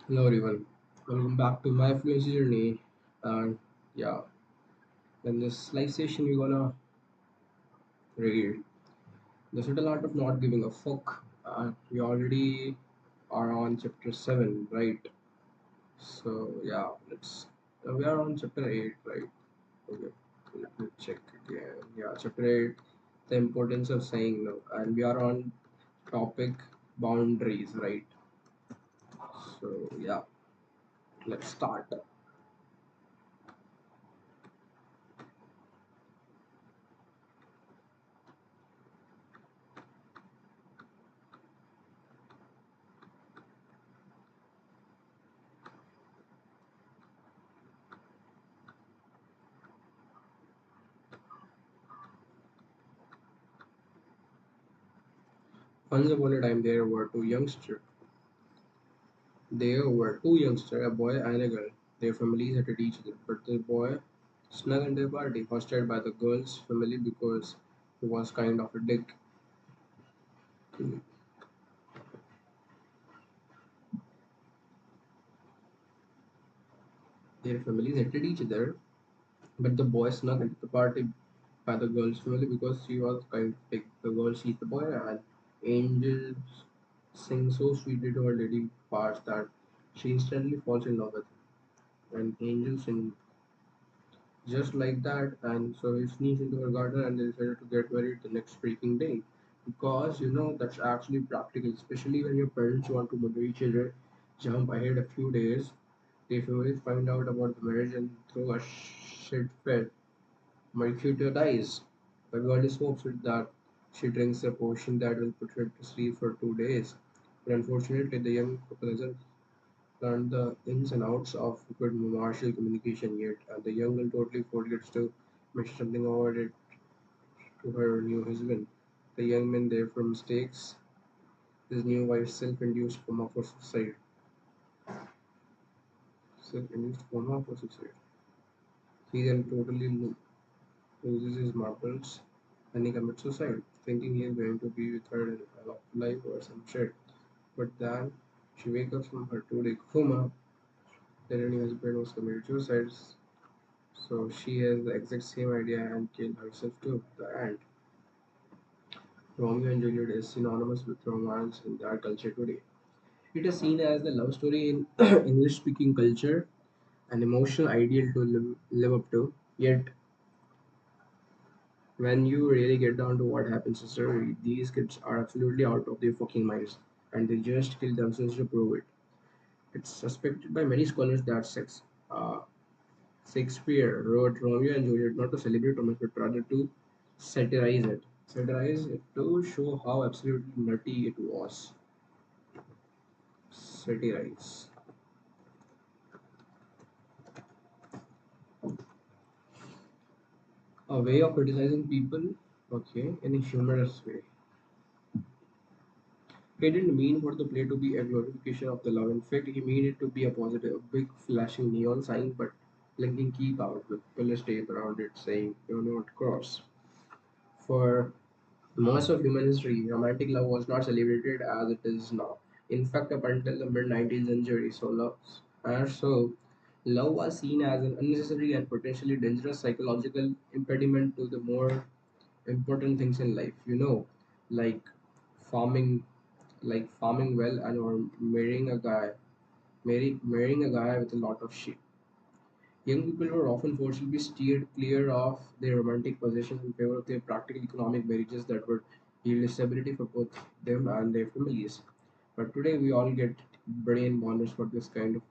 Hello everyone, welcome back to my fluency journey. And yeah, in this live session, we're gonna read The Subtle Art of Not Giving a Fuck. And we already are on chapter 7, right? So yeah, we are on chapter 8, right? Okay, let me check again. Yeah, chapter 8, the importance of saying no. And we are on topic boundaries, right? So yeah, let's start. Once upon a time, there were two youngsters. There were two youngsters, a boy and a girl. Their families hated each other, but the boy snuck in their party, hosted by the girl's family because he was kind of a dick. Their families hated each other, but the boy snuck into the party by the girl's family because she was kind of dick. The girl sees the boy and Angel sings so sweetly to her lady parts that she instantly falls in love with him. And Angel sings just like that, and so he sneaks into her garden and they decided to get married the next freaking day. Because that's actually practical, especially when your parents want to murder each other, jump ahead a few days. They always find out about the marriage and throw a shit fit. Mercutio dies. The girl is so upset that she drinks a potion that will put her to sleep for 2 days. But unfortunately, the young couple isn't learn the ins and outs of good martial communication yet, and the young girl totally forgets to mention something about it to her new husband. The young man therefore mistakes his new wife's self-induced coma for suicide. Self-induced coma for suicide. He then totally loses his marbles and he commits suicide, thinking he is going to be with her in life or some shit. But then she wakes up from her 2 day coma. Then her new husband was committed suicide. So she has the exact same idea and killed herself too. The end. Romeo and Juliet is synonymous with romance in our culture today. It is seen as the love story in English speaking culture, an emotional ideal to live up to. Yet, when you really get down to what happens in the story, these kids are absolutely out of their fucking minds and they just kill themselves to prove it. It's suspected by many scholars that uh, Shakespeare wrote Romeo and Juliet not to celebrate romance but rather to satirize it. Satirize it to show how absolutely nutty it was. Satirize. A way of criticizing people, okay, in a humorous way. He didn't mean for the play to be a glorification of the love. In fact, he meant it to be a positive, big flashing neon sign, but blinking keep out with police tape around it saying, "Do not cross." For most of human history, romantic love was not celebrated as it is now. In fact, up until the mid 19th century, love was seen as an unnecessary and potentially dangerous psychological impediment to the more important things in life. Like farming, like farming well, and or marrying a guy with a lot of shit. Young people were often forced to be steered clear of their romantic possessions in favor of their practical economic marriages that would yield stability for both them and their families. But today we all get brain boners for this kind of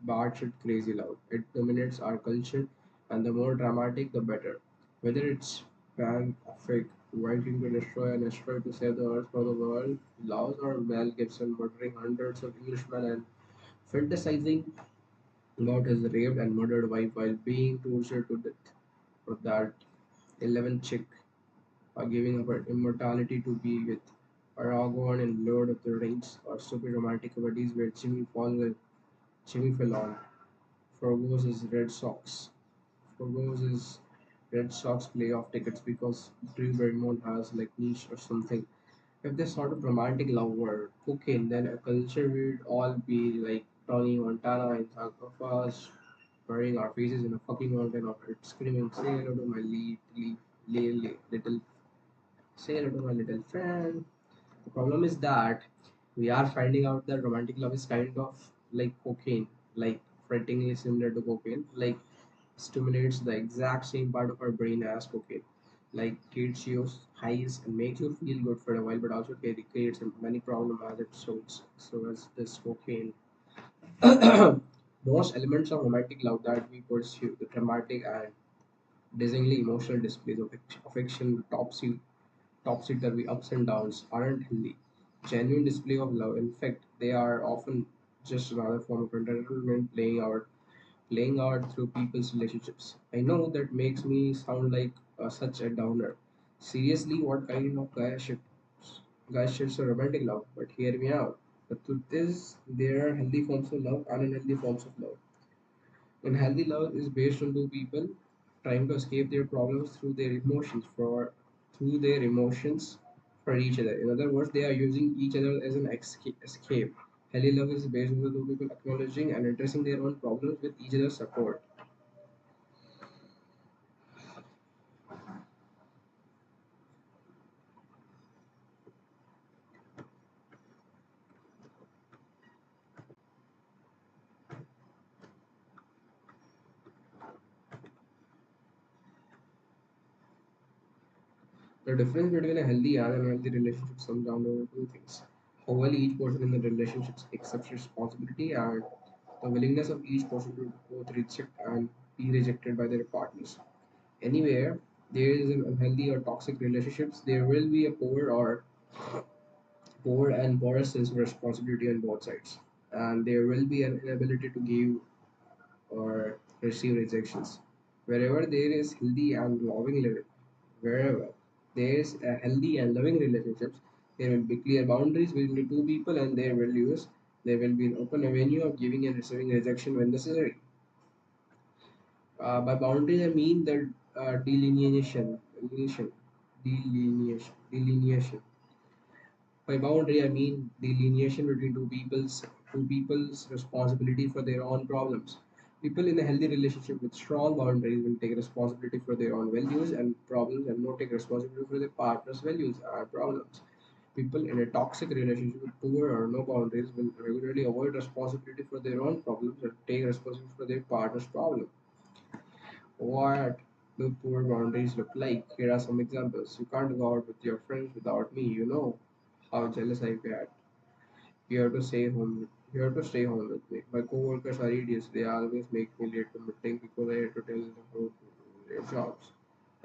bad shit crazy love. It dominates our culture, and the more dramatic, the better. Whether it's fanfic, writing to destroy an asteroid to save the Earth from the world, Laws or Mel Gibson murdering hundreds of Englishmen and fantasizing about his raped and murdered wife while being tortured to death, or that 11th chick giving up her immortality to be with Aragorn in Lord of the Rings, or stupid romantic comedies where Jimmy Fallon forgoes his Red Sox playoff tickets because Drew Barrymore has like niche or something. If this sort of romantic love were cocaine, then a culture would all be like Tony Montana in sarcophagus, burying our faces in a fucking mountain of it, screaming, say hello to my little, say hello to my little friend. The problem is that we are finding out that romantic love is kind of like cocaine, like frighteningly similar to cocaine, like stimulates the exact same part of our brain as cocaine. Like gives you highs and makes you feel good for a while, but also creates many problems as it shows. So as this cocaine. Most elements of romantic love that we pursue, the dramatic and dazzlingly emotional displays of affection, topsy-turvy ups and downs, aren't healthy. Genuine display of love, in fact, they are often just another form of entertainment playing out through people's relationships. I know that makes me sound like such a downer. Seriously, what kind of guy shits a romantic love? But hear me out. The truth is, there are healthy forms of love and unhealthy forms of love. And healthy love is based on two people trying to escape their problems through their emotions for each other. In other words, they are using each other as an escape. Healthy love is based on the two people acknowledging and addressing their own problems with each other's support. The difference between a healthy and unhealthy relationship comes down to two things: how well each person in the relationship accepts responsibility and the willingness of each person to both reject and be rejected by their partners. Anywhere there is an unhealthy or toxic relationships, there will be a poor and porous sense of responsibility on both sides, and there will be an inability to give or receive rejections. Wherever there is healthy and loving living, wherever there is a healthy and loving relationships, there will be clear boundaries between the two people and their values. There will be an open avenue of giving and receiving rejection when necessary. By boundaries, I mean the delineation. By boundary, I mean delineation between two people's responsibility for their own problems. People in a healthy relationship with strong boundaries will take responsibility for their own values and problems and not take responsibility for their partner's values and problems. People in a toxic relationship with poor or no boundaries will regularly avoid responsibility for their own problems and take responsibility for their partner's problem. What do poor boundaries look like? Here are some examples. You can't go out with your friends without me. You know how jealous I get. You have to stay home. You have to stay home with me. My coworkers are idiots. They always make me late to meeting because I have to tell them how to do their jobs.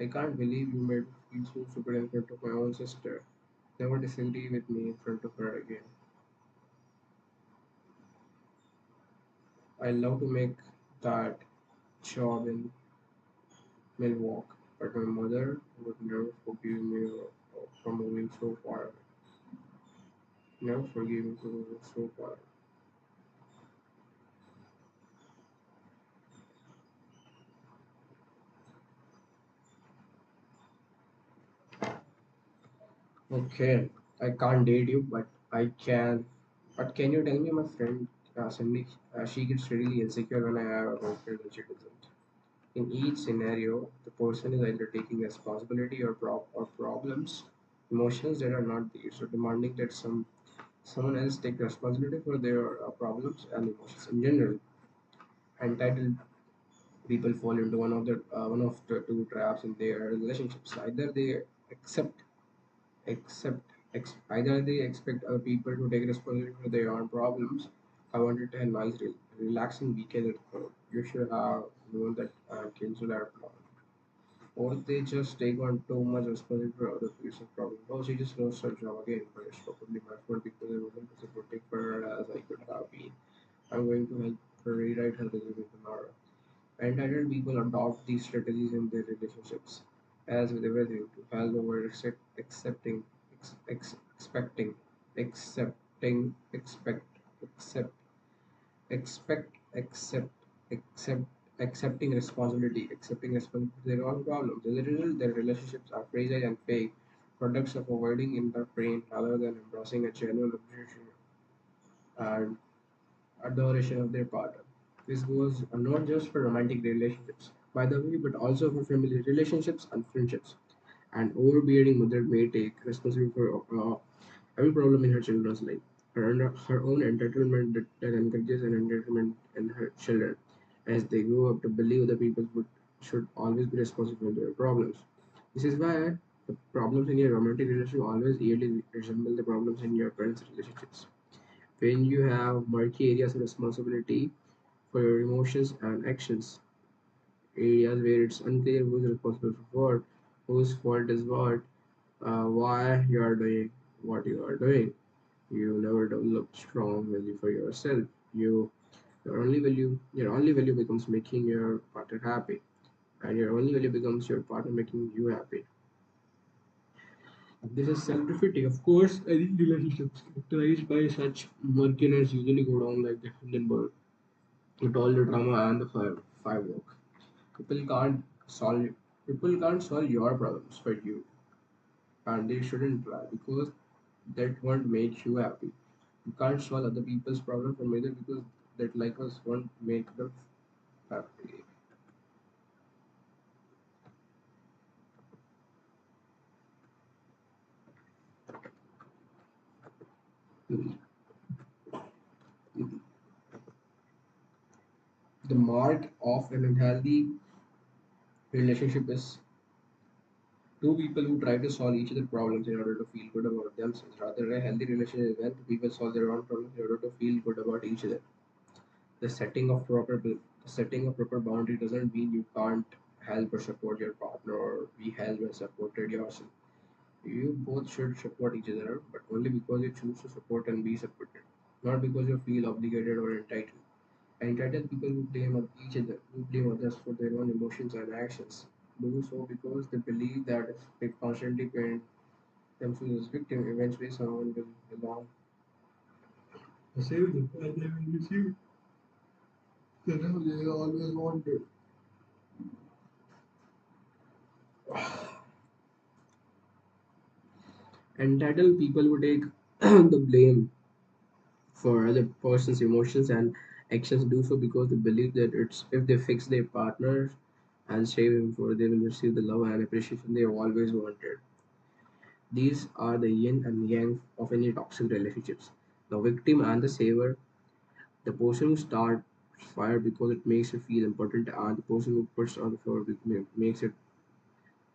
I can't believe you made me feel so stupid in front of my own sister. Never disagree with me in front of her again. I love to make that job in Milwaukee, but my mother would never forgive me for moving so far. Never forgive me for moving so far. Okay, I can't date you, but I can. But can you tell me, my friend Cindy, she gets really insecure when I have a girlfriend and she doesn't. In each scenario, the person is either taking responsibility or problems, emotions that are not theirs, so demanding that someone else take responsibility for their problems and emotions. In general, entitled people fall into one of the two traps in their relationships. Accept Either they expect other people to take responsibility for their own problems. I wanted a nice, relaxing weekend at home. You should have known that cancel our plan. Or they just take on too much responsibility for other people's problems. Oh, she just lost her job again, but it's probably my fault because I wasn't as supportive for her as I could have been. I'm going to help her rewrite her resume tomorrow. Entitled people adopt these strategies in their relationships. As with everything, to help over accepting, expecting, expect, accept, expect, accept, accepting responsibility for their own problems. As a result, their relationships are fragile and fake, products of avoiding interference rather than embracing a genuine relationship. And adoration of their partner. This goes not just for romantic relationships, by the way, but also for family relationships and friendships. An overbearing mother may take responsibility for every problem in her children's life. Her own entitlement that encourages an entitlement in her children as they grow up to believe other people should always be responsible for their problems. This is why the problems in your romantic relationship always yearly resemble the problems in your parents' relationships. When you have murky areas of responsibility for your emotions and actions, areas where it's unclear who's responsible for what, whose fault is what, why you are doing what you are doing. You never develop strong value for yourself. Your only value becomes making your partner happy, and your only value becomes your partner making you happy. This is self-defeating. Of course, any relationships characterized by such murkiness usually go down like the Hindenburg with all the drama and the firework. People can't solve people can't solve your problems for you, and they shouldn't try because that won't make you happy. You can't solve other people's problem from either because that likewise won't make them happy. The mark of an unhealthy relationship is two people who try to solve each other's problems in order to feel good about themselves. Rather, a healthy relationship is when two people solve their own problems in order to feel good about each other. The setting of proper boundary doesn't mean you can't help or support your partner or be helped or supported yourself. You both should support each other, but only because you choose to support and be supported, not because you feel obligated or entitled. Entitled people who blame others for their own emotions and actions, do so because they believe that if they constantly paint themselves as victim, eventually someone will belong to save them, and they will receive the love they always wanted. Entitled people who take the blame for other person's emotions and actions do so because they believe that it's if they fix their partner and save him for they will receive the love and appreciation they have always wanted. These are the yin and yang of any toxic relationships. The victim and the saver, the person who starts fire because it makes you feel important, and the person who puts on the floor makes it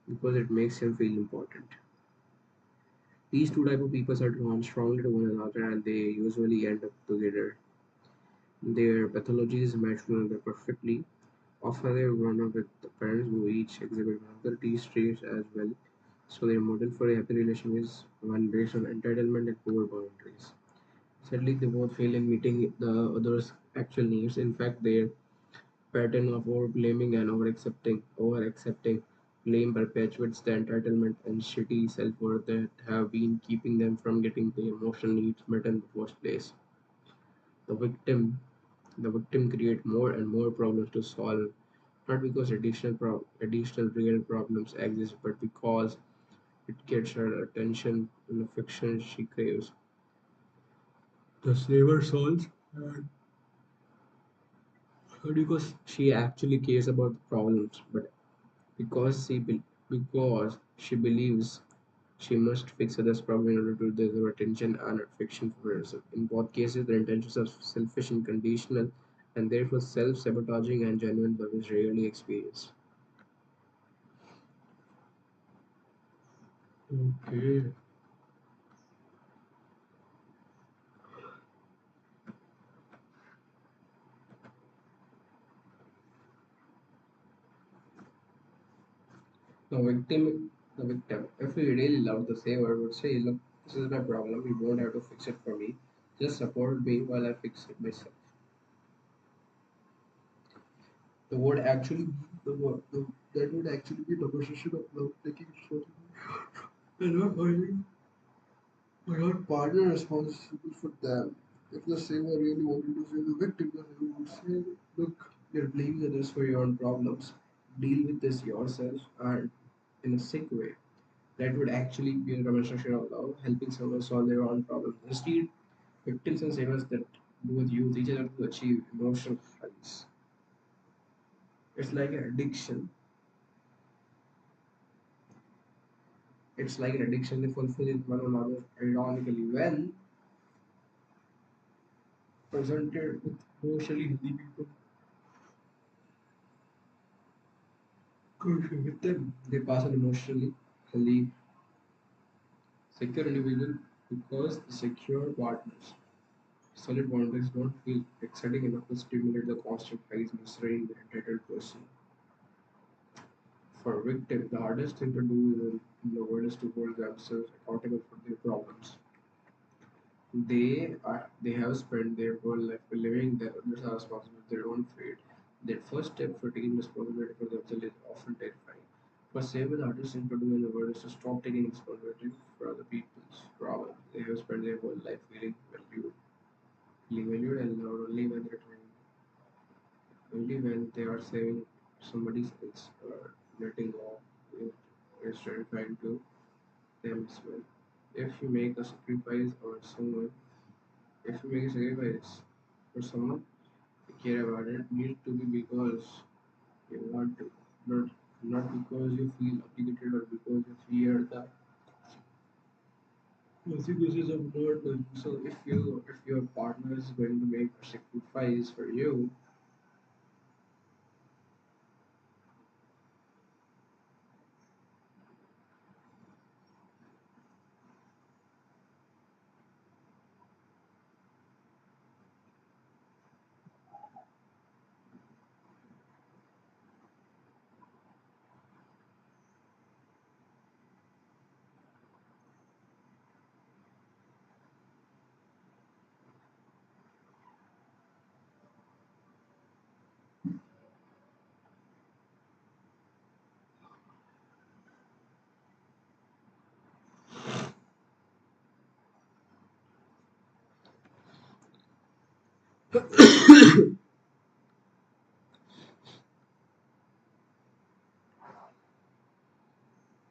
because it makes him feel important. These two type of people are drawn strongly to one another and they usually end up together. Their pathologies match one another perfectly. Often they are grown up with the parents who each exhibit one of these traits as well. So their model for a happy relation is one based on entitlement and poor boundaries. Sadly, they both fail in meeting the other's actual needs. In fact, their pattern of over blaming and over accepting blame perpetuates the entitlement and shitty self worth that have been keeping them from getting their emotional needs met in the first place. The victim the victim create more and more problems to solve, not because additional real problems exist, but because it gets her attention and affection she craves. The saver solves, and not because she actually cares about the problems, but because she believes she must fix others' problem in order to deserve attention and affection for herself. In both cases, their intentions are selfish and conditional, and therefore self-sabotaging and genuine love is rarely experienced. Okay. The victim, if we really love the saver, would say, "Look, this is my problem. You don't have to fix it for me. Just support me while I fix it myself." The word actually, that would actually be the position of love, taking responsibility and not finding your partner responsible for them. If the saver really wanted to save the victim, then he would say, "Look, you're blaming others for your own problems. Deal with this yourself and in a sick way." That would actually be a demonstration of love, helping someone solve their own problems. Instead, victims and savers that both use each other to achieve emotional highs. It's like an addiction. It's like an addiction they fulfill in one another. Ironically, when presented with emotionally healthy people, connected with them, they pass an emotionally healthy, secure individual because the secure partners. Solid boundaries don't feel exciting enough to stimulate the constant highs necessary the entitled person. For a victim, the hardest thing to do in the world is to hold themselves accountable for their problems. They have spent their whole life believing that others are responsible for their own fate. Their first step for taking responsibility for themselves is often terrifying. For Save, the hardest thing to do in the world is to stop taking responsibility for other people's problems. They have spent their whole life feeling valued and loved only when they are saving somebody else or letting go is terrifying to them as well. If you make a sacrifice or someone, if you make a sacrifice for someone you care about, it needs to be because you want to, not not because you feel obligated or because you fear the consequences of not doing. So if your partner is going to make a sacrifice for you,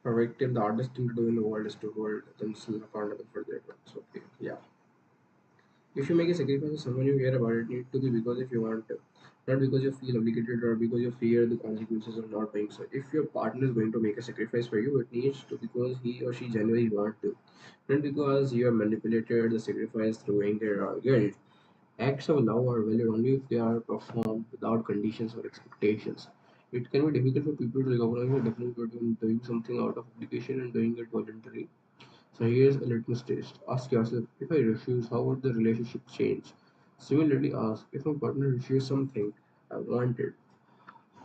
for a victim, the hardest thing to do in the world is to hold themselves accountable for their words. Okay, yeah. If you make a sacrifice to someone you care about, it need to be because if you want to, not because you feel obligated or because you fear the consequences of not doing so. If your partner is going to make a sacrifice for you, it needs to because he or she genuinely want to, not because you have manipulated the sacrifice through anger or guilt. Acts of love are valued only if they are performed without conditions or expectations. It can be difficult for people to recognize the difference between doing something out of obligation and doing it voluntarily. So here's a litmus test. Ask yourself, if I refuse, how would the relationship change? Similarly, ask, if my partner refuses something I wanted,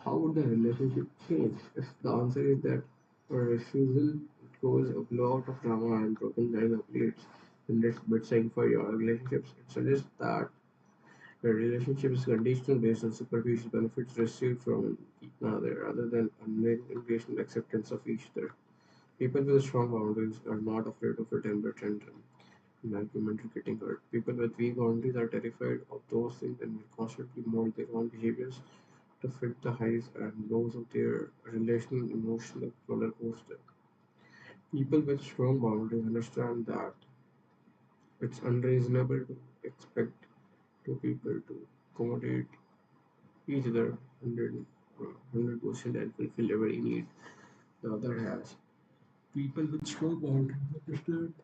how would the relationship change? If the answer is that a refusal goes a blowout of drama and broken child updates, then that's bad sign for your relationships. It suggests that your relationship is conditional based on superficial benefits received from another rather than unconditional acceptance of each other. People with strong boundaries are not afraid of a temper tantrum in argument or getting hurt. People with weak boundaries are terrified of those things and will constantly mold their own behaviors to fit the highs and lows of their relational emotional roller coaster. People with strong boundaries understand that it's unreasonable to expect two people to accommodate each other 100% and fulfill every need the other has. People with strong boundaries understand.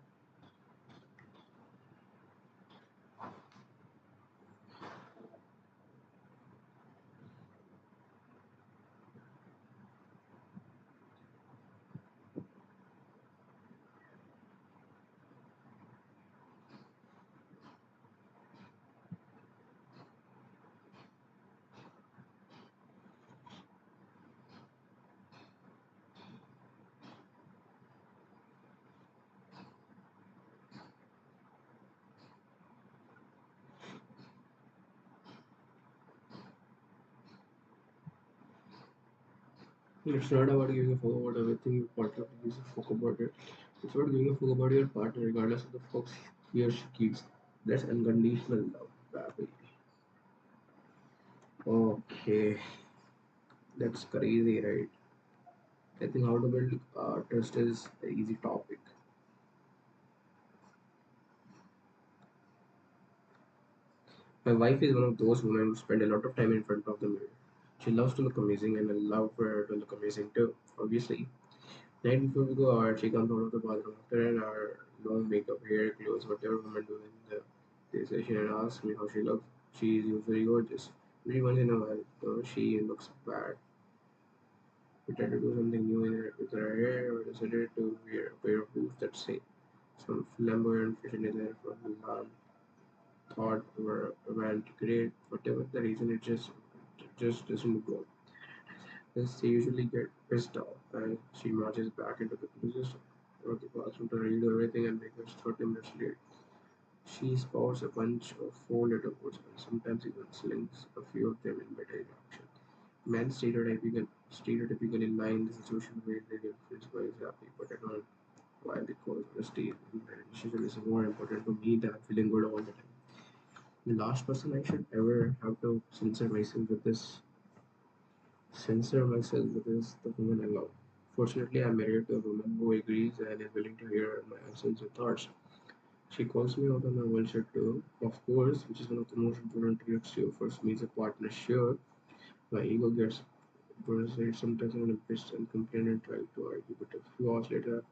It's not about giving a fuck about everything your partner gives a fuck about it. It's about giving a fuck about your partner regardless of the fucks he or she gives. That's unconditional love, baby. Okay, that's crazy, right? I think how to build trust is an easy topic. My wife is one of those women who spend a lot of time in front of the mirror. She loves to look amazing, and I love her to look amazing too. Obviously, night before we go out, she comes out of the bathroom after an hour, long makeup, hair, clothes, whatever women do in the day session, and asks me how she looks. She is usually gorgeous. Every once in a while, though, she looks bad. We try to do something new with her hair, or decided to wear a pair of boots that say some flamboyant fashion designer from Milan thought were romantic, great, whatever the reason, it just doesn't go. Yes, they usually get pissed off, and she marches back into the closest of the bathroom to read everything and make us 30 minutes late. She spouts a bunch of four-letter words and sometimes even slings a few of them in meta-action. Men stereotypically lie in the situation where they get friends by is happy, but I don't. Why? Because honesty in my relationship is more important to me than feeling good all the time. The last person I should ever have to censor myself with is the woman I love. Fortunately, I'm married to a woman who agrees and is willing to hear my absence and thoughts. She calls me out on my bullshit too, of course, which is one of the most important traits she offers me as a partner. Sure, my ego gets bruised sometimes I'm pissed and complain and try to argue, but a few hours later,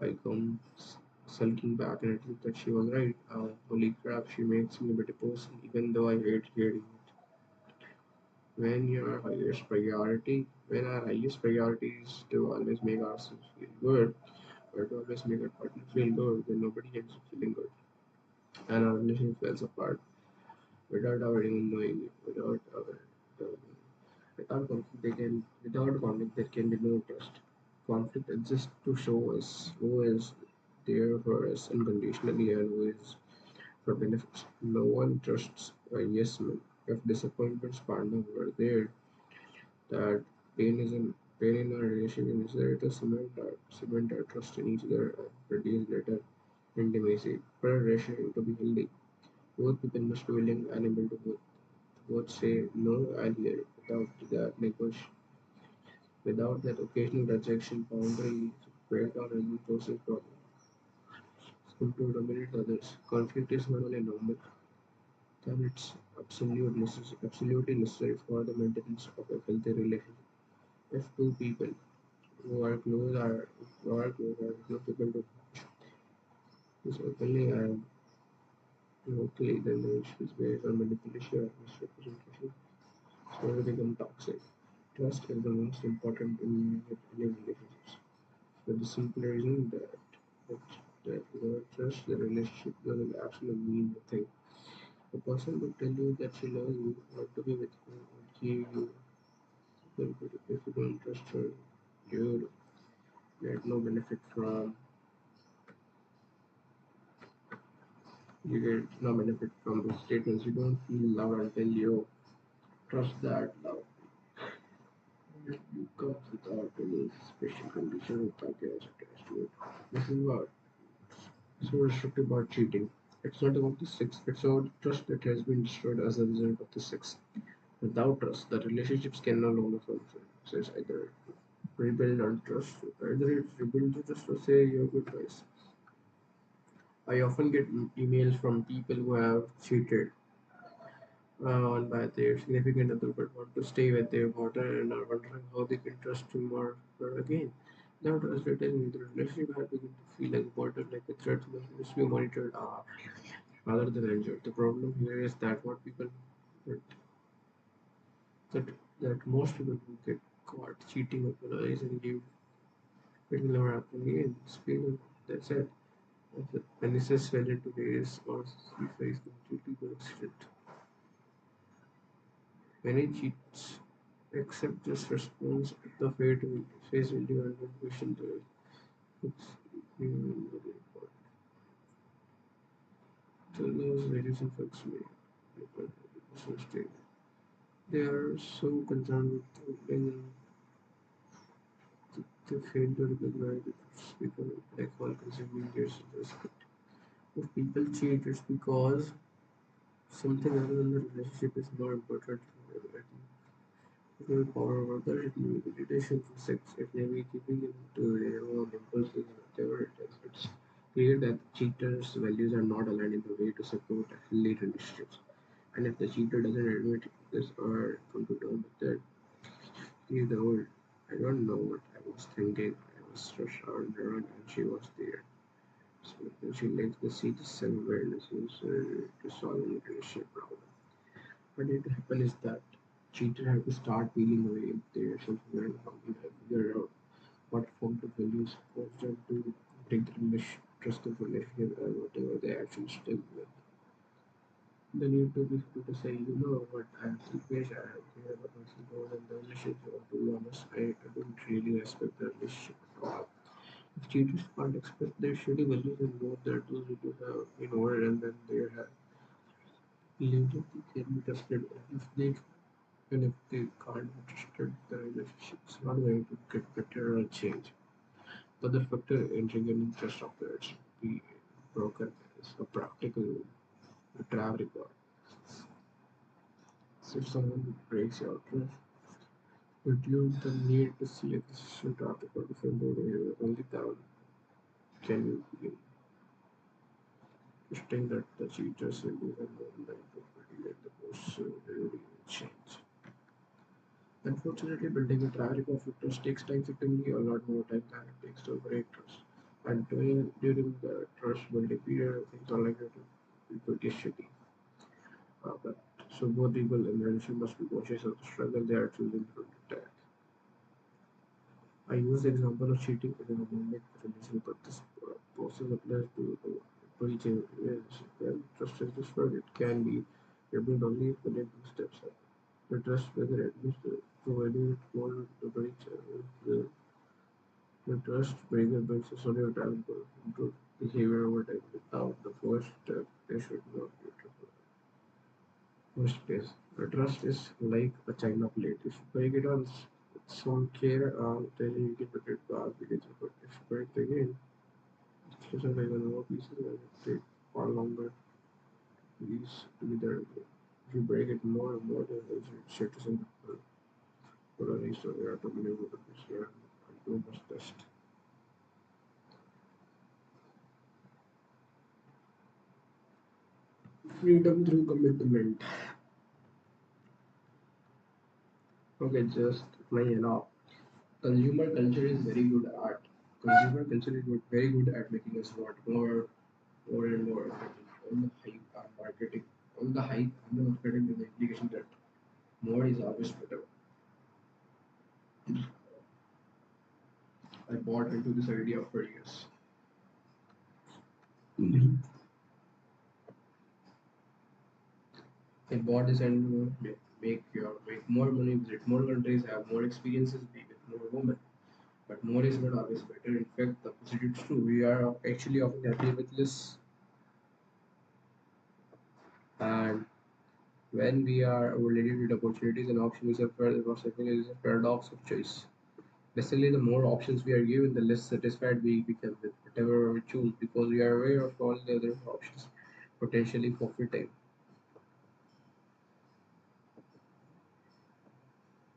I come sulking back and I think that she was right. Holy crap, she makes me a better person, even though I hate hearing it. When our highest priority is to always make ourselves feel good, or to always make our partner feel good, then nobody ends up feeling good. And our relationship falls apart without our even knowing it, uh, without conflict there can be no trust. Conflict exists to show us who is there for us unconditionally and who is for benefits. No one trusts a yes man. If disappointments partner were there, that pain is in pain in our relationship is necessary to cement our trust in each other and produce greater intimacy. For a relationship to be healthy, both people must be willing and able to both say no and hear it. Without that occasional rejection boundary break our any process problem to dominate others. Conflict is not only normal, then it's absolutely necessary for the maintenance of a healthy relationship. If two people who are close are not able to this openly and locally, then the issues based on manipulation or misrepresentation slowly become toxic. Trust is the most important in any relationships. For the simple reason that, that without trust, the relationship doesn't actually mean nothing. A person will tell you that she loves you, want to be with you, will give you, but if you don't trust her, you get no benefit from you get no benefit from the statements. You don't feel love until you trust that love comes without any special condition or criteria attached to it. This is what so restrictive about cheating. It's not about the sex, it's about trust that has been destroyed as a result of the sex. Without trust, the relationships can no longer function. So it's either rebuild or trust, either it's rebuild or just to say your goodbyes. I often get emails from people who have cheated on by their significant other but want to stay with their partner and are wondering how they can trust him or her again. Now, trust they tell me the relationship has begun to feel like a border, like a threat that must be monitored rather than enjoyed. The problem here is that that, that, that most people who get caught cheating apologize and give it will never happen again. Speaking that's it. If the premises fell into days or he faced completely the accident. Many cheats accept this response at the face value and don't question the it's even very important. The laws reducing folks may state. They are so concerned with when they fail to recognize it because like all consuming their self-respect. If people cheat, it's because something other than the relationship is more important to them. People power over others, it may be validation for sex, it may be keeping into their own impulses, whatever it is. It's clear that cheaters' values are not aligned in the way to support healthy relationships. And if the cheater doesn't admit this or come to terms with it, he's the old. I don't know what I was thinking. I was rushed out on the run and she was there. So then she left the seat somewhere necessary to solve a relationship problem. What need to happen is that cheater have to start peeling away if there's something wrong how to figure out what form of values cause them to take the trust the relationship and whatever they actually stick with. They need to be able to say, you know what, I am selfish, I have care about personal goals and the relationship, or to be honest, I don't really respect the relationship at all. If cheaters can't express their shitty values and know that those values have in order and then they have related they can be trusted. And if they can't be trusted, the relationship is not going to get better or change. The other factor in regaining trust after it's be broken is a practical track record. So if someone breaks your trust, reduce the need to see a decision track record before moving only down can you be trusting that the cheaters will do the movement to predict the post will change. Unfortunately, building a track record of trust takes time, significantly a lot more time than it takes to break trust. And during the trust building period, things are likely to be pretty shitty. But so both people in the relationship must be conscious of the struggle they are choosing to undertake. I use the example of cheating in a romantic relationship, but this process applies to each relationship. When trust is destroyed, it can be rebuilt only if within two steps. The trust whether it means to value it more to breach the trust breaker builds a solid travel into behavior over time. Without the first step, they should not be trouble. First place, the trust is like a china plate. If you break it on some care, then you can put it back because if you break it again, it's just like another pieces and it take far longer piece to be there. If you break it more and more, then it's shit is in the Purani, so we are talking about this here. I do must test. Freedom through commitment. Okay, just playing it off. Consumer culture is very good at consumer culture is very good at making us want more and more on the hype and marketing. On the hype and the marketing with the implication that more is always better. I bought into this idea for years. I bought this and make more money, visit more countries, have more experiences, be with more women. But more is not always better. In fact, the opposite is true. We are actually often happy with less, and when we are overloaded with opportunities and options, is a paradox of choice. Basically, the more options we are given, the less satisfied we become with whatever we choose because we are aware of all the other options potentially forfeiting.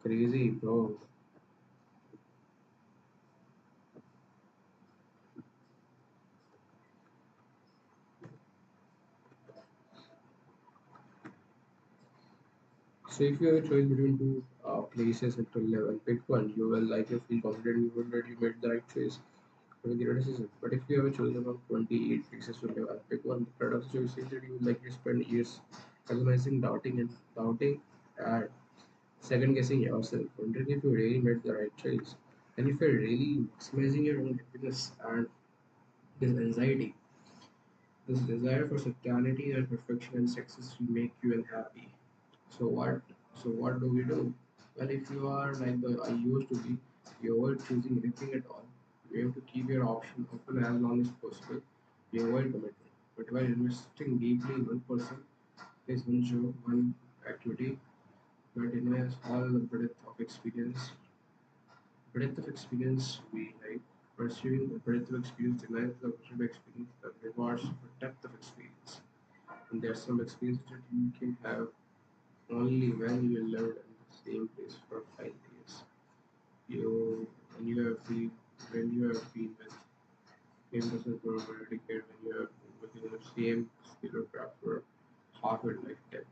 Crazy, bro. So if you have a choice between two places at 11, pick one. You will likely feel confident you will that you made the right choice for the decision. But if you have a choice among 28 places to live, and pick one. The paradox of choice is that you will likely spend years agonizing, doubting and second guessing yourself, wondering if you really made the right choice. And if you're really maximizing your own happiness and this anxiety, this desire for certainty and perfection and success will make you unhappy. So what? So what do we do? Well, if you are like the I used to be, you avoid choosing anything at all. You have to keep your option open as long as possible. You avoid commitment. But while investing deeply in one person is one job, one activity, but denies all the breadth of experience we like. Pursuing the breadth of experience denies the opportunity of experience that rewards the depth of experience. And there are some experiences that you can have only when you lived in the same place for 5 years. You when you have been when you have been with same person for over a decade, when you have been within the same skill or craft for half your lifetime.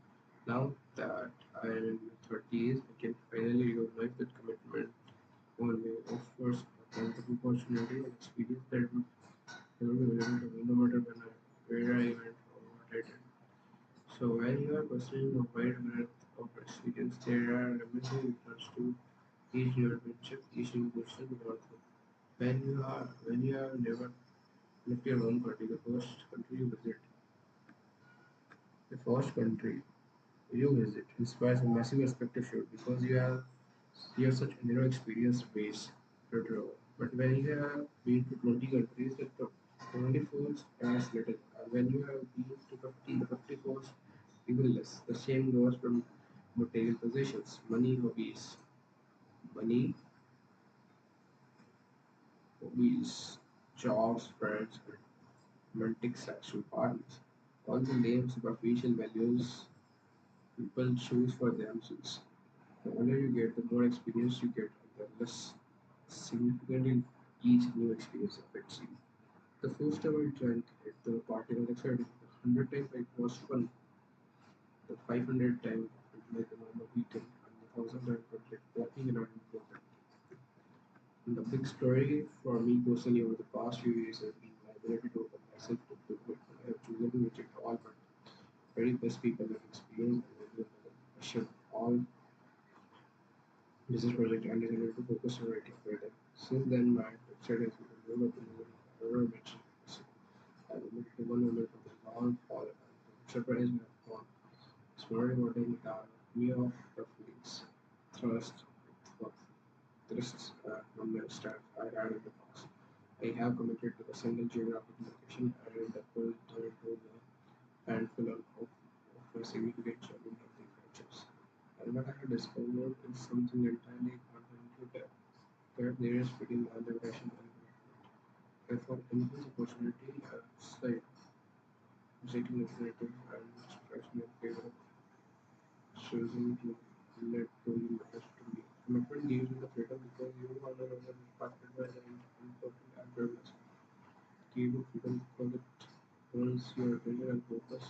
Now that I am in my 30s, I can finally recognize that commitment only offers a wonderful opportunity and experience that would never be available to me no matter where I went or what I did. So when you are pursuing a wide breadth of experience, there are amazing returns to each new adventure, each new question you go through. When you have never left your home country, the first country you visit inspires a massive perspective shift because you have such a narrow experience base to draw. But when you have been to 20 countries, the 20 falls as little. And when you have been to 50, the 50 falls even less. The same goes for material possessions, money, hobbies, jobs, friends, and romantic sexual partners. All the lame superficial values people choose for themselves. The older you get, the more experience you get, and the less significantly each new experience affects you. The first time I drank at the party was exciting. The 100 times it was fun. The 500 times it felt like a normal weekend. And the 1000 times it felt like walking around in Brooklyn. And the big story for me personally over the past few years has been my ability to open myself to people. I have chosen to reject all but very best people I've experienced and I should all business project and decided to focus on writing further. Since then, my website has become more open than ever mentioned. I will make the one moment of the long fall and the surprise me have gone. It's more rewarding than me of the feelings, thrust, of thrusts, from the staff I had in the past. I have committed to a single geographic location and the full turn to the handful of a significant challenge of the adventures. And what I have discovered is something entirely counterintuitive that there is pretty much the passion and commitment. I thought in this opportunity as like visiting alternative and expression in favor of choosing to let go you matters to me. Commitment gives you the freedom because you are no longer impacted by the imperfect awareness. Give you freedom because it owns your attention and focus,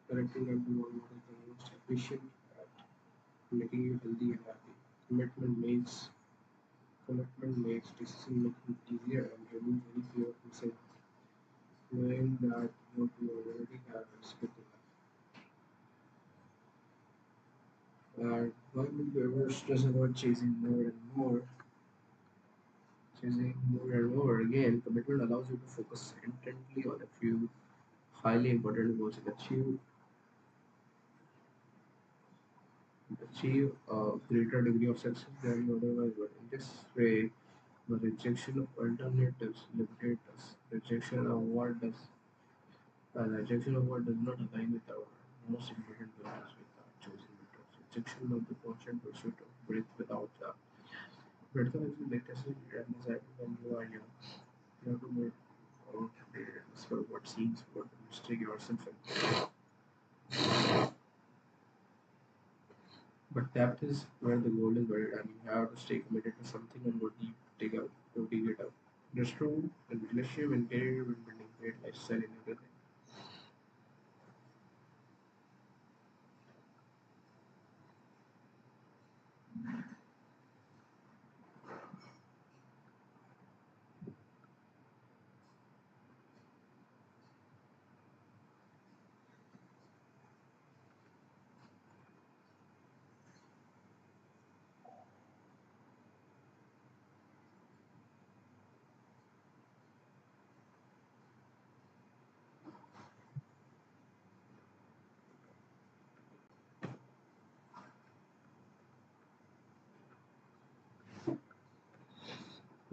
directing them toward what is the most efficient at making you healthy and happy. Commitment makes Commitment makes decision making easier and removes any fear of missing out, knowing that what you already have is good enough. And why would you ever stress about chasing more and more? Again, commitment allows you to focus intently on a few highly important goals and achieve a greater degree of success than you otherwise would. In this way, the rejection of alternatives liberate us. Rejection of what does not align with our most important values without choosing methods. Rejection of the constant pursuit of breadth without breadth is the latest and desired when you are young. You have to move out there and discover what seems what mistake yourself in. But depth is where the gold is buried and you have to stay committed to something and go dig it up. That's true in relationship and career when building great lifestyle in everything.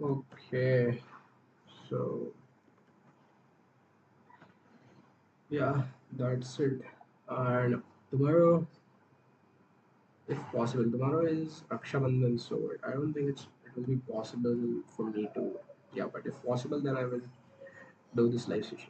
Okay, so yeah, that's it. And tomorrow, if possible, tomorrow is Raksha Bandhan, so I don't think it will be possible for me to. Yeah, but if possible, then I will do this live session.